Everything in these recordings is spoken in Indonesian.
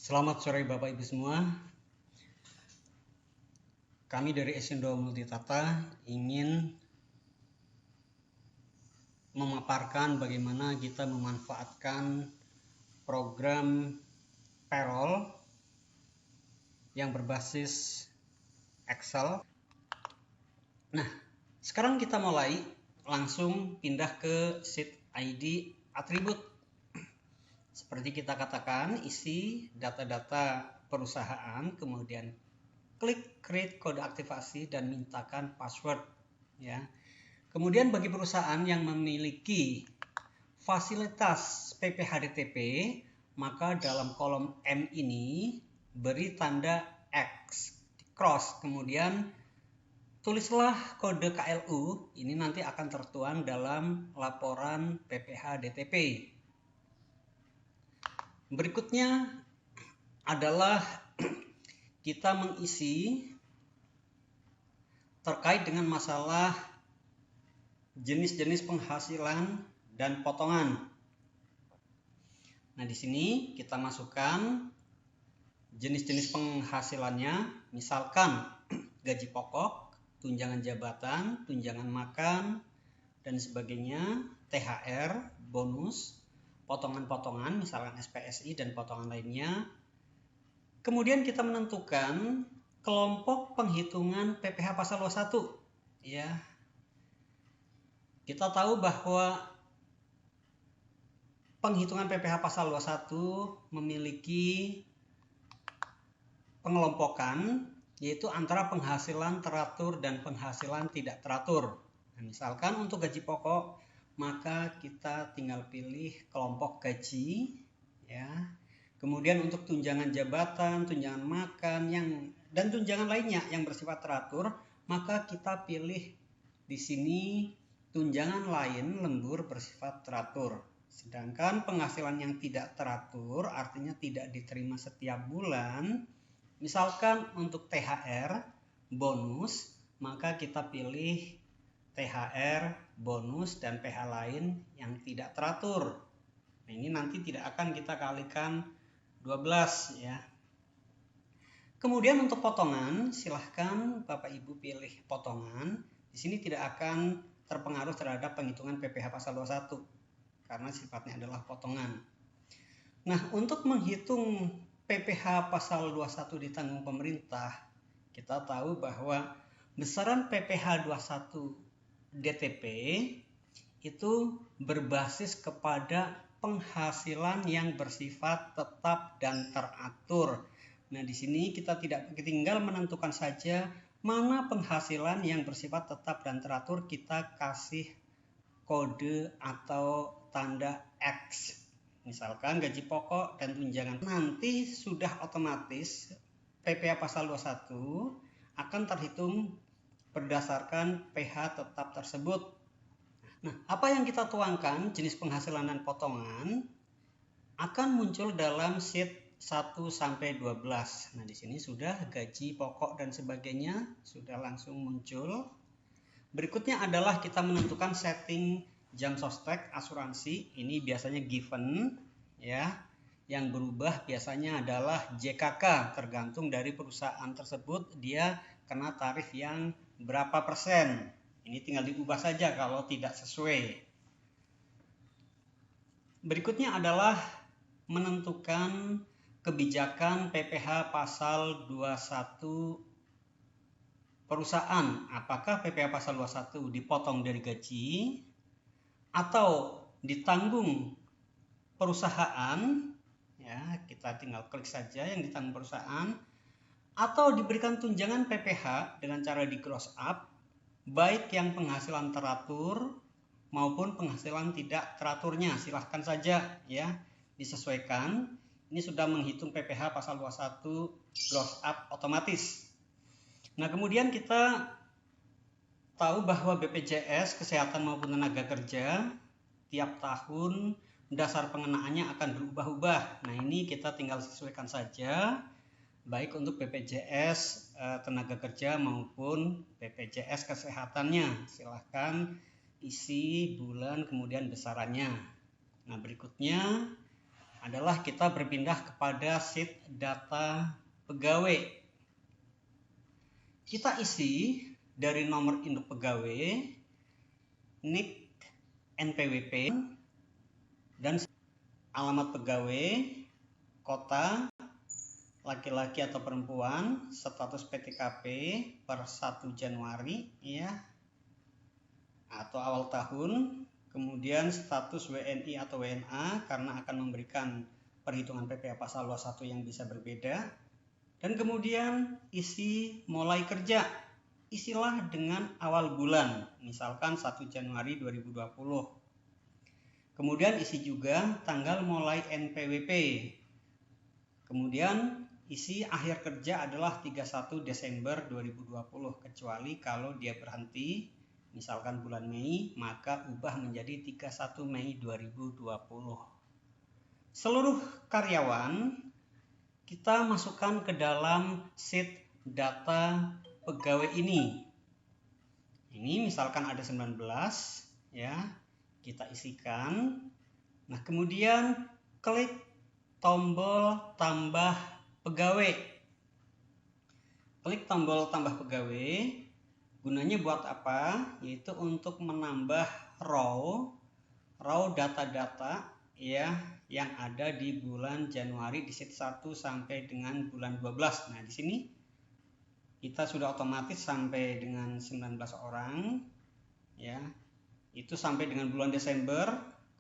Selamat sore Bapak Ibu semua. Kami dari Esindo Multitata ingin memaparkan bagaimana kita memanfaatkan program payroll yang berbasis Excel. Nah, sekarang kita mulai langsung pindah ke sheet ID atribut. Seperti kita katakan, isi data-data perusahaan, kemudian klik create kode aktivasi dan mintakan password, ya. Kemudian bagi perusahaan yang memiliki fasilitas PPH-DTP, maka dalam kolom M ini beri tanda X, cross, kemudian tulislah kode KLU, ini nanti akan tertuang dalam laporan PPH-DTP. Berikutnya adalah kita mengisi terkait dengan masalah jenis-jenis penghasilan dan potongan. Nah, di sini kita masukkan jenis-jenis penghasilannya, misalkan gaji pokok, tunjangan jabatan, tunjangan makan, dan sebagainya, THR, bonus, potongan-potongan, misalkan SPSI dan potongan lainnya. Kemudian kita menentukan kelompok penghitungan PPh pasal 21, ya. Kita tahu bahwa penghitungan PPh pasal 21 memiliki pengelompokan, yaitu antara penghasilan teratur dan penghasilan tidak teratur. Nah, misalkan untuk gaji pokok, maka kita tinggal pilih kelompok gaji, ya. Kemudian untuk tunjangan jabatan, tunjangan makan, dan tunjangan lainnya yang bersifat teratur, maka kita pilih di sini tunjangan lain lembur bersifat teratur. Sedangkan penghasilan yang tidak teratur artinya tidak diterima setiap bulan. Misalkan untuk THR, bonus, maka kita pilih THR, bonus, dan PH lain yang tidak teratur. Nah, ini nanti tidak akan kita kalikan 12, ya. Kemudian untuk potongan, silahkan Bapak Ibu pilih potongan. Di sini tidak akan terpengaruh terhadap penghitungan PPh pasal 21 karena sifatnya adalah potongan. Nah, untuk menghitung PPh pasal 21 ditanggung pemerintah, kita tahu bahwa besaran PPh 21 DTP itu berbasis kepada penghasilan yang bersifat tetap dan teratur. Nah, di sini kita tidak tinggal menentukan saja mana penghasilan yang bersifat tetap dan teratur, kita kasih kode atau tanda X. Misalkan gaji pokok dan tunjangan, nanti sudah otomatis PPh pasal 21 akan terhitung berdasarkan PH tetap tersebut. Nah, apa yang kita tuangkan, jenis penghasilan dan potongan, akan muncul dalam sheet 1 sampai 12. Nah, di sini sudah gaji pokok dan sebagainya sudah langsung muncul. Berikutnya adalah kita menentukan setting jam sostek asuransi. Ini biasanya given, ya. Yang berubah biasanya adalah JKK, tergantung dari perusahaan tersebut dia kena tarif yang berapa persen. Ini tinggal diubah saja kalau tidak sesuai. Berikutnya adalah menentukan kebijakan PPh pasal 21 perusahaan. Apakah PPh pasal 21 dipotong dari gaji atau ditanggung perusahaan, ya, kita tinggal klik saja yang ditanggung perusahaan, atau diberikan tunjangan PPh dengan cara di gross up, baik yang penghasilan teratur maupun penghasilan tidak teraturnya, silahkan saja, ya, disesuaikan. Ini sudah menghitung PPh pasal 21 gross up otomatis. Nah, kemudian kita tahu bahwa BPJS Kesehatan maupun Tenaga Kerja tiap tahun dasar pengenaannya akan berubah-ubah. Nah, ini kita tinggal sesuaikan saja, baik untuk BPJS Tenaga Kerja maupun BPJS Kesehatannya. Silahkan isi bulan kemudian besarannya. Nah, berikutnya adalah kita berpindah kepada sheet data pegawai. Kita isi dari nomor induk pegawai, NIK, NPWP, dan alamat pegawai, kota, laki-laki atau perempuan, status PTKP per 1 Januari ya, atau awal tahun, kemudian status WNI atau WNA karena akan memberikan perhitungan PPh pasal 21 yang bisa berbeda, dan kemudian isi mulai kerja, isilah dengan awal bulan, misalkan 1 Januari 2020. Kemudian isi juga tanggal mulai NPWP. Kemudian isi akhir kerja adalah 31 Desember 2020, kecuali kalau dia berhenti, misalkan bulan Mei, maka ubah menjadi 31 Mei 2020. Seluruh karyawan kita masukkan ke dalam sheet data pegawai ini. Ini misalkan ada 19, ya, kita isikan. Nah, kemudian klik tombol tambah pegawai. Klik tombol tambah pegawai, gunanya buat apa? Yaitu untuk menambah row data-data ya yang ada di bulan Januari di sheet 1 sampai dengan bulan 12. Nah, di sini kita sudah otomatis sampai dengan 19 orang ya. Itu sampai dengan bulan Desember.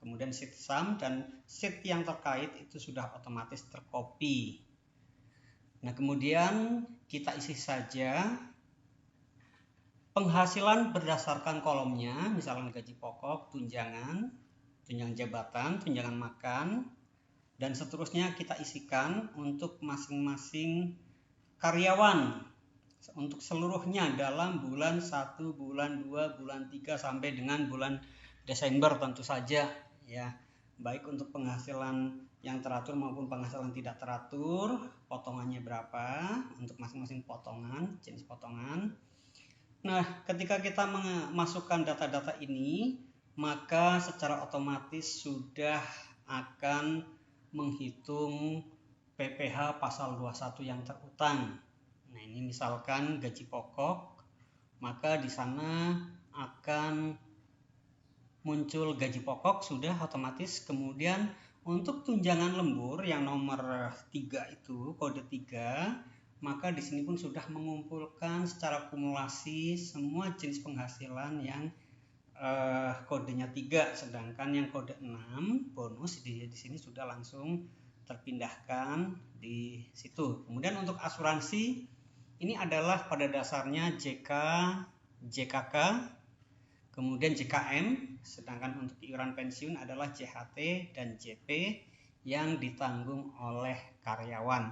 Kemudian sheet sum dan sheet yang terkait itu sudah otomatis tercopy. Nah, kemudian kita isi saja penghasilan berdasarkan kolomnya, misalnya gaji pokok, tunjangan jabatan, tunjangan makan, dan seterusnya kita isikan untuk masing-masing karyawan untuk seluruhnya dalam bulan 1, bulan 2, bulan 3 sampai dengan bulan Desember tentu saja ya. Baik untuk penghasilan yang teratur maupun penghasilan tidak teratur, potongannya berapa untuk masing-masing potongan, jenis potongan. Nah, ketika kita memasukkan data-data ini, maka secara otomatis sudah akan menghitung PPh pasal 21 yang terutang. Nah, ini misalkan gaji pokok, maka di sana akan muncul gaji pokok sudah otomatis. Kemudian untuk tunjangan lembur yang nomor 3 itu, kode 3, maka di sini pun sudah mengumpulkan secara kumulasi semua jenis penghasilan yang kodenya 3, sedangkan yang kode 6 bonus di sini sudah langsung terpindahkan di situ. Kemudian untuk asuransi ini adalah pada dasarnya JK, JKK, kemudian JKM, sedangkan untuk iuran pensiun adalah JHT dan JP yang ditanggung oleh karyawan.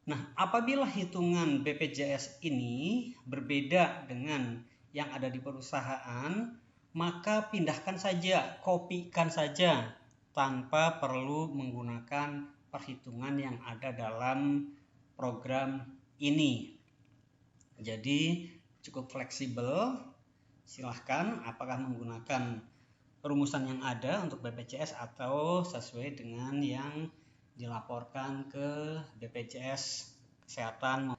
Nah, apabila hitungan BPJS ini berbeda dengan yang ada di perusahaan, maka pindahkan saja, kopikan saja tanpa perlu menggunakan perhitungan yang ada dalam program ini. Jadi cukup fleksibel. Silahkan apakah menggunakan rumusan yang ada untuk BPJS atau sesuai dengan yang dilaporkan ke BPJS Kesehatan.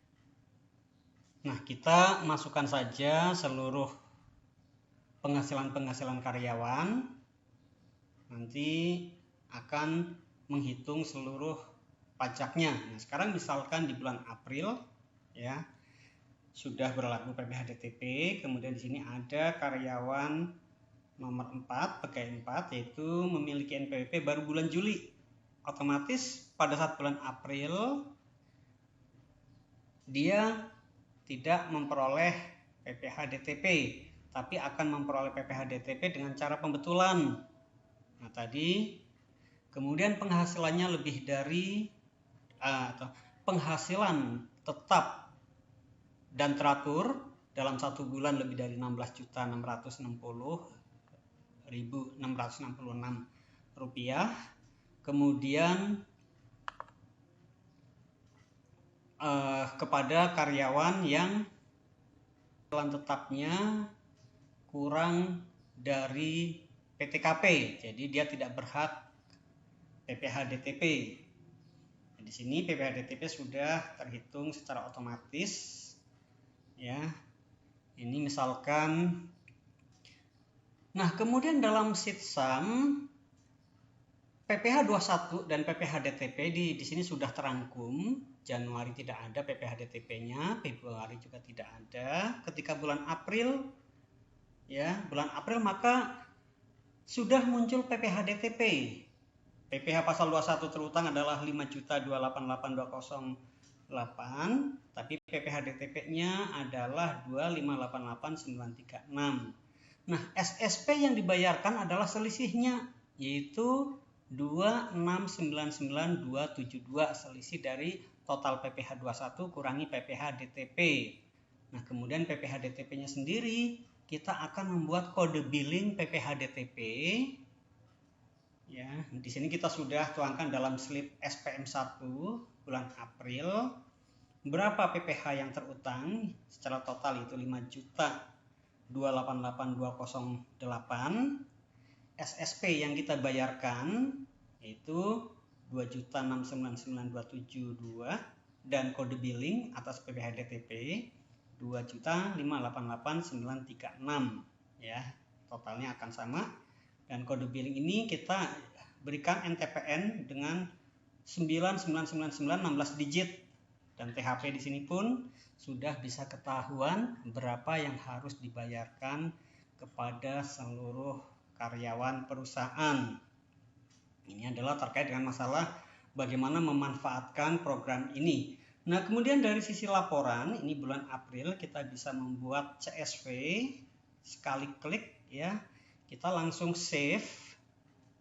Nah, kita masukkan saja seluruh penghasilan karyawan. Nanti akan menghitung seluruh pajaknya. Nah, sekarang misalkan di bulan April ya, sudah berlaku PPh DTP, kemudian di sini ada karyawan nomor 4, pegawai 4, yaitu memiliki NPWP baru bulan Juli. Otomatis pada saat bulan April dia tidak memperoleh PPh DTP, tapi akan memperoleh PPh DTP dengan cara pembetulan. Nah, tadi kemudian penghasilannya lebih dari atau penghasilan tetap dan teratur dalam 1 bulan lebih dari 16.660.666 rupiah. Kemudian kepada karyawan yang penghasilan tetapnya kurang dari PTKP, jadi dia tidak berhak PPh DTP. Di sini PPh DTP sudah terhitung secara otomatis, ya. Ini misalkan, nah kemudian dalam sheet sum PPh 21 dan PPh DTP di sini sudah terangkum. Januari tidak ada PPh DTP-nya, Februari juga tidak ada. Ketika bulan April, ya bulan April maka sudah muncul PPh DTP. PPh pasal 21 terutang adalah 5.288.208, tapi PPh DTP-nya adalah 2588936. Nah, SSP yang dibayarkan adalah selisihnya, yaitu 2699272, selisih dari total PPh 21 kurangi PPh DTP. Nah, kemudian PPh DTP-nya sendiri kita akan membuat kode billing PPh DTP. Ya, di sini kita sudah tuangkan dalam slip SPM 1 bulan April berapa PPh yang terutang secara total itu 5.288.208. SSP yang kita bayarkan yaitu 2.699.272 dan kode billing atas PPh DTP 2.588.936, ya. Totalnya akan sama. Dan kode billing ini kita berikan NTPN dengan 9999 16 digit, dan THP di sini pun sudah bisa ketahuan berapa yang harus dibayarkan kepada seluruh karyawan perusahaan. Ini adalah terkait dengan masalah bagaimana memanfaatkan program ini. Nah, kemudian dari sisi laporan, ini bulan April kita bisa membuat CSV, sekali klik, ya. Kita langsung save,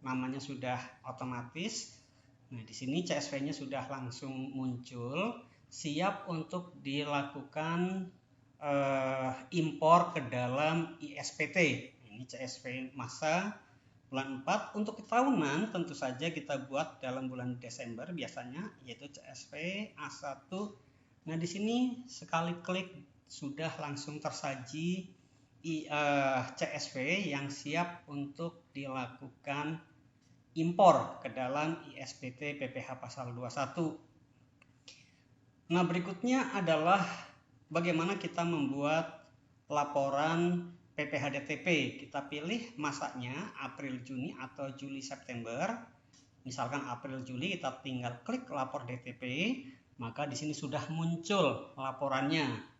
namanya sudah otomatis. Nah, di sini CSV-nya sudah langsung muncul, siap untuk dilakukan impor ke dalam ISPT. Ini CSV masa bulan 4. Untuk tahunan tentu saja kita buat dalam bulan Desember biasanya, yaitu CSV A1. Nah, di sini sekali klik sudah langsung tersaji CSV yang siap untuk dilakukan impor ke dalam ISPT PPh pasal 21. Nah, berikutnya adalah bagaimana kita membuat laporan PPh DTP. Kita pilih masanya April Juni atau Juli September. Misalkan April Juli, kita tinggal klik lapor DTP, maka di sini sudah muncul laporannya.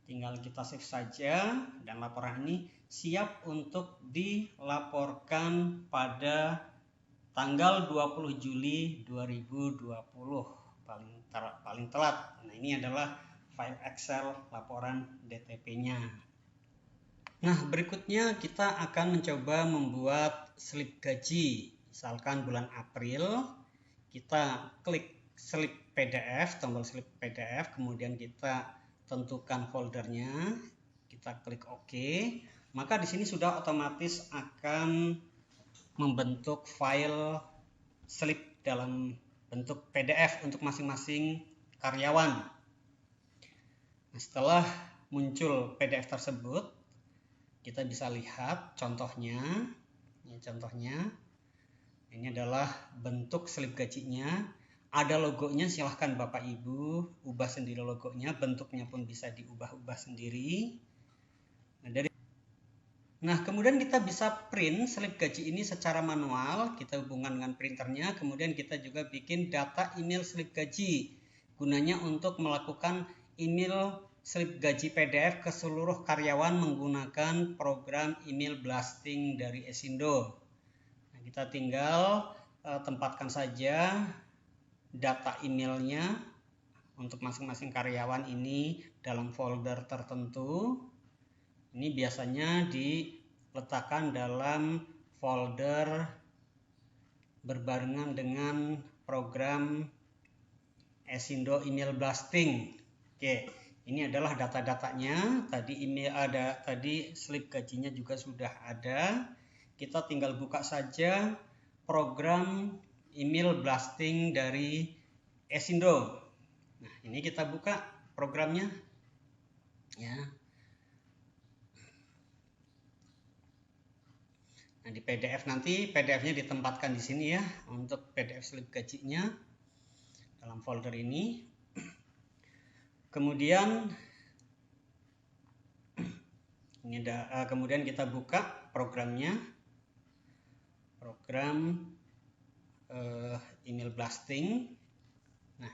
Tinggal kita save saja, dan laporan ini siap untuk dilaporkan pada tanggal 20 Juli 2020 paling telat. Nah, ini adalah file Excel laporan DTP-nya. Nah, berikutnya kita akan mencoba membuat slip gaji. Misalkan bulan April, kita klik slip PDF, tombol slip PDF, kemudian kita tentukan foldernya, kita klik OK, maka di sini sudah otomatis akan membentuk file slip dalam bentuk PDF untuk masing-masing karyawan. Nah, setelah muncul PDF tersebut, kita bisa lihat contohnya. Ini contohnya, ini adalah bentuk slip gajinya. Ada logonya, silahkan Bapak Ibu ubah sendiri logonya, bentuknya pun bisa diubah-ubah sendiri. Nah, kemudian kita bisa print slip gaji ini secara manual, kita hubungkan dengan printernya, kemudian kita juga bikin data email slip gaji, gunanya untuk melakukan email slip gaji PDF ke seluruh karyawan menggunakan program email blasting dari Esindo. Nah, kita tinggal tempatkan saja data emailnya untuk masing-masing karyawan ini dalam folder tertentu. Ini biasanya diletakkan dalam folder berbarengan dengan program Esindo email blasting. Oke, ini adalah data-datanya. Tadi email ada, tadi slip gajinya juga sudah ada. Kita tinggal buka saja program email blasting dari Esindo. Nah, ini kita buka programnya, ya. Nah, di PDF nanti PDF-nya ditempatkan di sini ya, untuk PDF slip gajinya dalam folder ini. Kemudian kemudian kita buka programnya, program email blasting. Nah,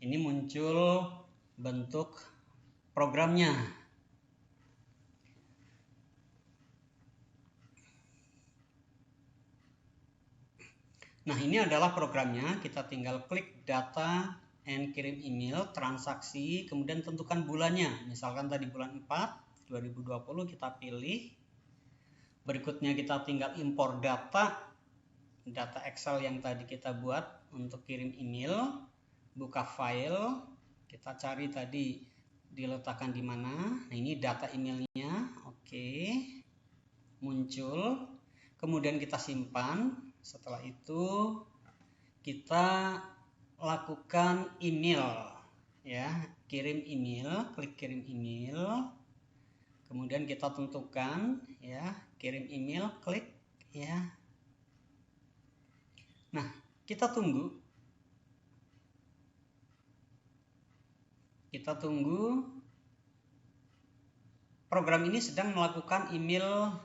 ini muncul bentuk programnya. Nah, ini adalah programnya. Kita tinggal klik data and kirim email, transaksi, kemudian tentukan bulannya. Misalkan tadi bulan 4 2020 kita pilih. Berikutnya kita tinggal impor data Excel yang tadi kita buat untuk kirim email. Buka file, kita cari tadi diletakkan di mana. Nah, ini data emailnya. Oke. Muncul. Kemudian kita simpan. Setelah itu kita lakukan email ya, kirim email, klik kirim email. Kemudian kita tentukan ya, kirim email, klik ya. Nah, kita tunggu. Program ini sedang melakukan email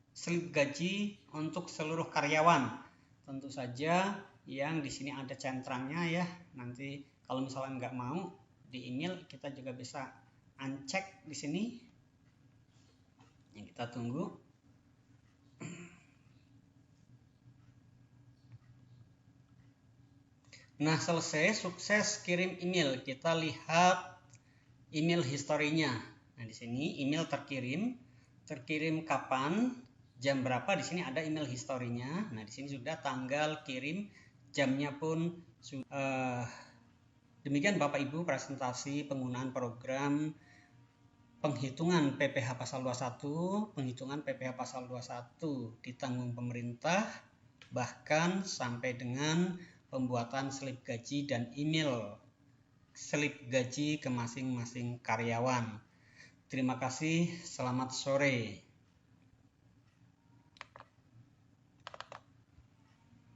slip gaji untuk seluruh karyawan. Tentu saja yang di sini ada centrangnya ya. Nanti kalau misalnya nggak mau di email, kita juga bisa uncheck di sini. Kita tunggu. Nah, selesai, sukses kirim email. Kita lihat email historinya. Nah, di sini email terkirim kapan, jam berapa, di sini ada email historinya. Nah, di sini sudah tanggal kirim, jamnya pun sudah. Demikian Bapak Ibu presentasi penggunaan program penghitungan PPh pasal 21, penghitungan PPh pasal 21 ditanggung pemerintah, bahkan sampai dengan pembuatan slip gaji dan email slip gaji ke masing-masing karyawan. Terima kasih, selamat sore.